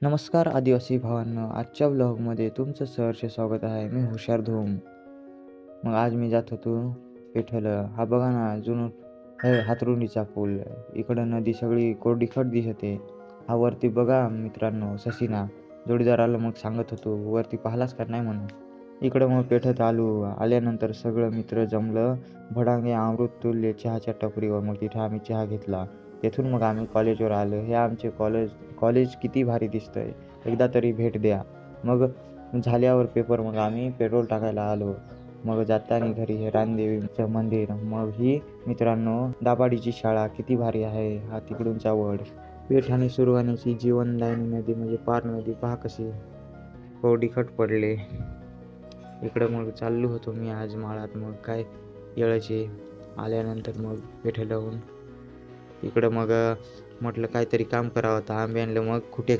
नमस्कार आदिवासी भावांनो, आजच्या ब्लॉगमध्ये तुमचं सहर्ष स्वागत आहे. मी हुशार धूम. मग आज मी जात होतो पेठल. हा बघा ना, जुनं हे हातरुणीचा पूल. इकडं नदी सगळी कोरडीखट दिसते. हा वरती बघा मित्रांनो, ससीना जोडीदाराला मग सांगत होतो, वरती पाहिलाच का नाही म्हणून. इकडं मग पेठत आल्यानंतर सगळं मित्र जमलं. भडांगे अमृत तुल्य चहाच्या टपरीवर. मग तिथं आम्ही चहा घेतला. तेथून मग आम्ही कॉलेजवर आलो. हे आमचे कॉलेज किती भारी दिसतंय, एकदा तरी भेट द्या. मग झाल्यावर पेपर मग आम्ही पेट्रोल टाकायला आलो. मग जाताना घरी हे रानदेवीचं मंदिर. मग ही मित्रांनो दाभाडीची शाळा किती भारी आहे. हा तिकडूनचा वड. पेठ आणि सुरवाण्याची जीवनदायिनी नदी म्हणजे पार नदी पहा कशी कोरडीखट पडले. इकडं मग चाललो होतो मी आज माळात. मग काय येळाचे आल्यानंतर मग पेठ लावून इकडं मग म्हटलं काहीतरी काम करावं. तर आंबे आणलं. मग कुठे